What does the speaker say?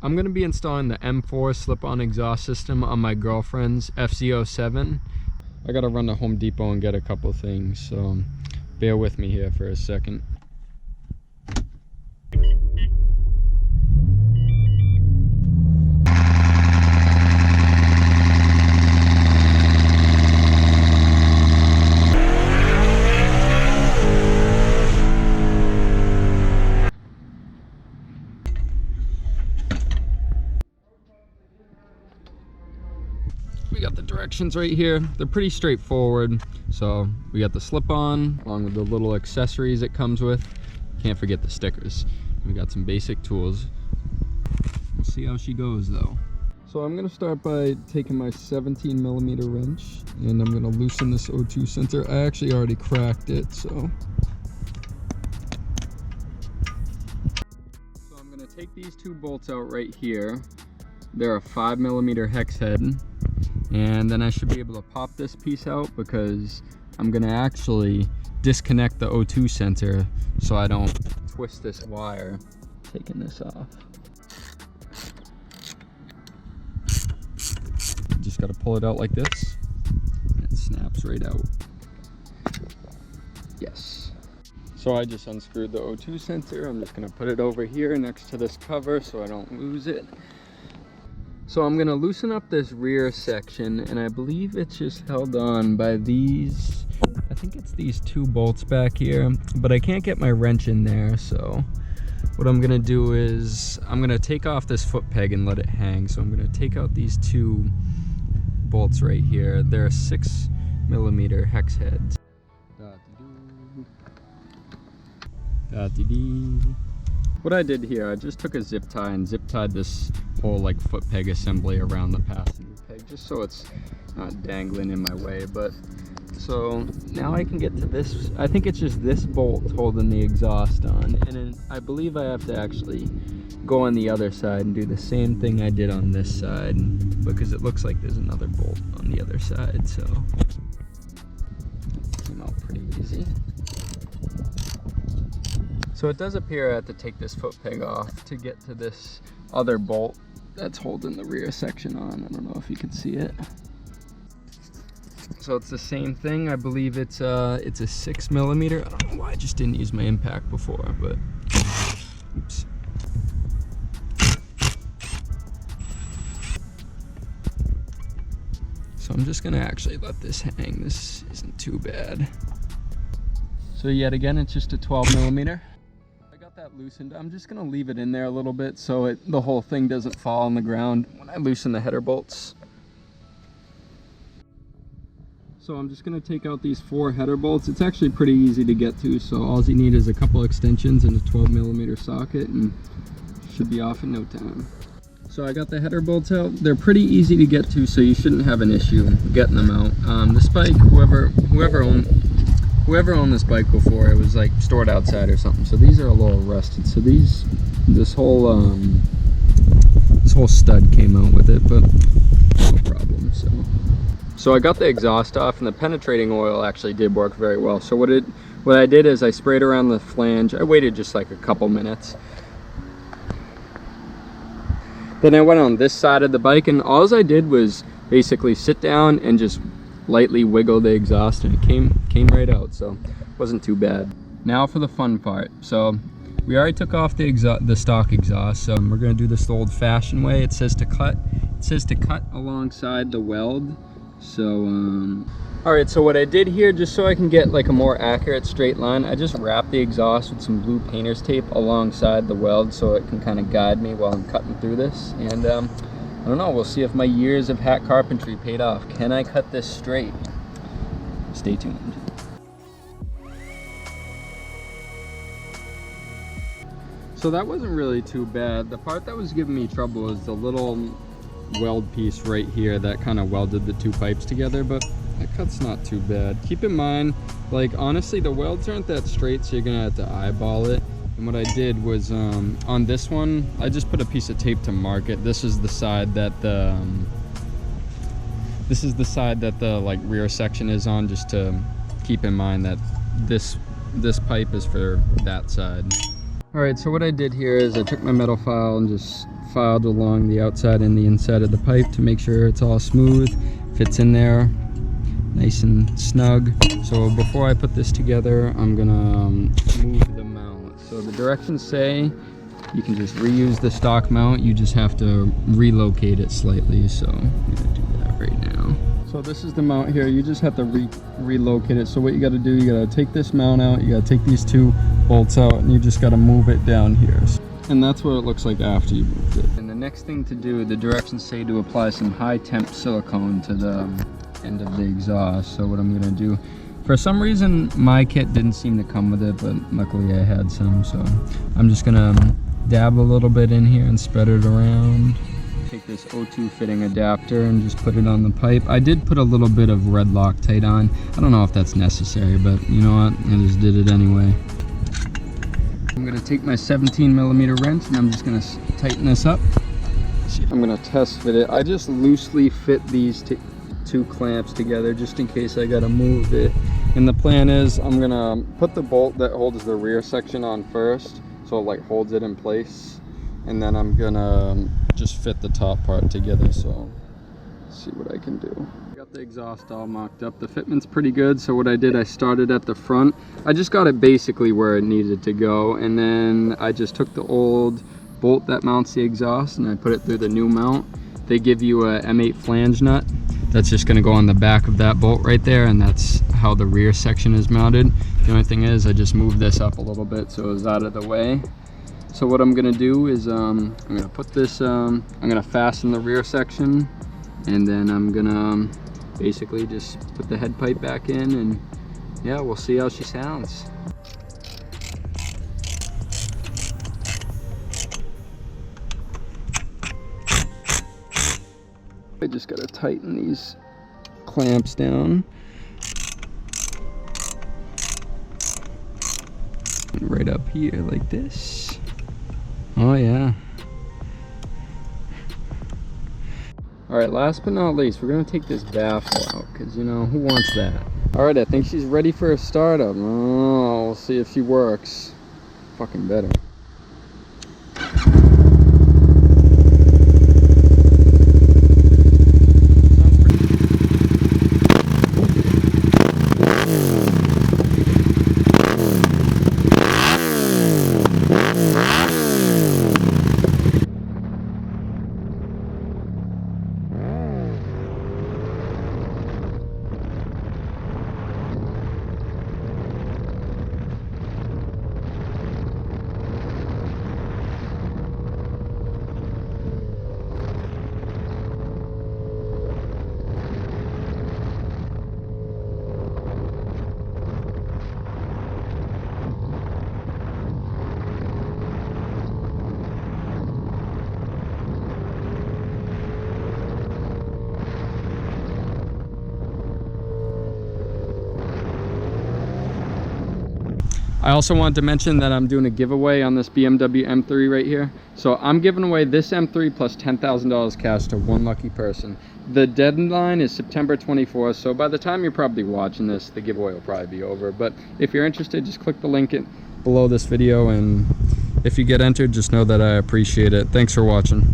I'm going to be installing the M4 slip-on exhaust system on my girlfriend's FZ07. I got to run to Home Depot and get a couple things, so bear with me here for a second. We got the directions right here. They're pretty straightforward. So we got the slip-on along with the little accessories it comes with. Can't forget the stickers. We got some basic tools. We'll see how she goes though. So I'm gonna start by taking my 17mm wrench and I'm gonna loosen this O2 sensor. I actually already cracked it, so I'm gonna take these two bolts out right here. They're a 5mm hex head. And then I should be able to pop this piece out because I'm gonna actually disconnect the O2 sensor so I don't twist this wire. Taking this off. Just gotta pull it out like this. And it snaps right out. Yes. So I just unscrewed the O2 sensor. I'm just gonna put it over here next to this cover so I don't lose it. So I'm gonna loosen up this rear section, and I believe it's just held on by these, I think it's these two bolts back here, but I can't get my wrench in there. So what I'm gonna do is I'm gonna take off this foot peg and let it hang. So I'm gonna take out these two bolts right here. They're 6mm hex heads. What I did here, I just took a zip tie and zip tied this whole like foot peg assembly around the passenger peg just so it's not dangling in my way. But so now I can get to this. I think it's just this bolt holding the exhaust on, and then I believe I have to actually go on the other side and do the same thing I did on this side because it looks like there's another bolt on the other side. So came out pretty easy. So it does appear I have to take this foot peg off to get to this other bolt that's holding the rear section on. I don't know if you can see it. So it's the same thing. I believe it's a 6mm. I don't know why I just didn't use my impact before, but oops. So I'm just gonna actually let this hang. This isn't too bad. So yet again, it's just a 12mm. That loosened. I'm just gonna leave it in there a little bit so the whole thing doesn't fall on the ground when I loosen the header bolts. So I'm just gonna take out these 4 header bolts. It's actually pretty easy to get to, so all you need is a couple extensions and a 12mm socket and should be off in no time. So I got the header bolts out. They're pretty easy to get to, so you shouldn't have an issue getting them out. This bike, whoever owned this bike before, it was like stored outside or something, so these are a little rusted. So this whole stud came out with it, but no problem. So I got the exhaust off, and the penetrating oil actually did work very well. So what I did is I sprayed around the flange. I waited just like a couple minutes. Then I went on this side of the bike, and all I did was basically sit down and just lightly wiggle the exhaust, and it came right out, so it wasn't too bad. Now for the fun part. So we already took off the stock exhaust, so we're going to do this the old-fashioned way. It says to cut alongside the weld. So all right, so what I did here, just so I can get like a more accurate straight line, I just wrapped the exhaust with some blue painter's tape alongside the weld so it can kind of guide me while I'm cutting through this. And I don't know, we'll see if my years of hat carpentry paid off. Can I cut this straight? Stay tuned. So that wasn't really too bad. The part that was giving me trouble was the little weld piece right here that kind of welded the two pipes together, but that cut's not too bad. Keep in mind, like honestly, the welds aren't that straight, so you're gonna have to eyeball it. And what I did was on this one, I just put a piece of tape to mark it. This is the side that the like rear section is on, just to keep in mind that this pipe is for that side. All right, so what I did here is I took my metal file and just filed along the outside and the inside of the pipe to make sure it's all smooth, fits in there nice and snug. So before I put this together, I'm gonna move the mount. So the directions say you can just reuse the stock mount, you just have to relocate it slightly. So I'm gonna do that right now. So this is the mount here, you just have to relocate it. So what you gotta do, you gotta take this mount out, you gotta take these two bolts out, and you just gotta move it down here. And that's what it looks like after you moved it. And the next thing to do, the directions say to apply some high temp silicone to the end of the exhaust. So what I'm gonna do, for some reason my kit didn't seem to come with it, but luckily I had some. So I'm just gonna dab a little bit in here and spread it around. Take this O2 fitting adapter and just put it on the pipe. I did put a little bit of red Loctite on. I don't know if that's necessary, but you know what, I just did it anyway. I'm gonna take my 17mm wrench and I'm just gonna tighten this up. I'm gonna test fit it. I just loosely fit these two clamps together just in case I gotta move it. And the plan is I'm gonna put the bolt that holds the rear section on first, so it like holds it in place, and then I'm gonna just fit the top part together. So let's see what I can do. I got the exhaust all mocked up. The fitment's pretty good. So what I did, I started at the front. I just got it basically where it needed to go, and then I just took the old bolt that mounts the exhaust and I put it through the new mount. They give you a M8 flange nut that's just going to go on the back of that bolt right there, and that's how the rear section is mounted. The only thing is I just moved this up a little bit so it was out of the way. So what I'm gonna do is I'm gonna put this, I'm gonna fasten the rear section, and then I'm gonna basically just put the head pipe back in, and yeah, we'll see how she sounds. I just gotta tighten these clamps down. Right up here like this. Oh yeah. Alright, last but not least, we're gonna take this baffle out, because you know, who wants that? Alright, I think she's ready for a startup. Oh, we'll see if she works. Fucking better. I also wanted to mention that I'm doing a giveaway on this BMW M3 right here. So I'm giving away this M3 plus $10,000 cash to one lucky person. The deadline is September 24th, so by the time you're probably watching this, the giveaway will probably be over. But if you're interested, just click the link below this video, and if you get entered, just know that I appreciate it. Thanks for watching.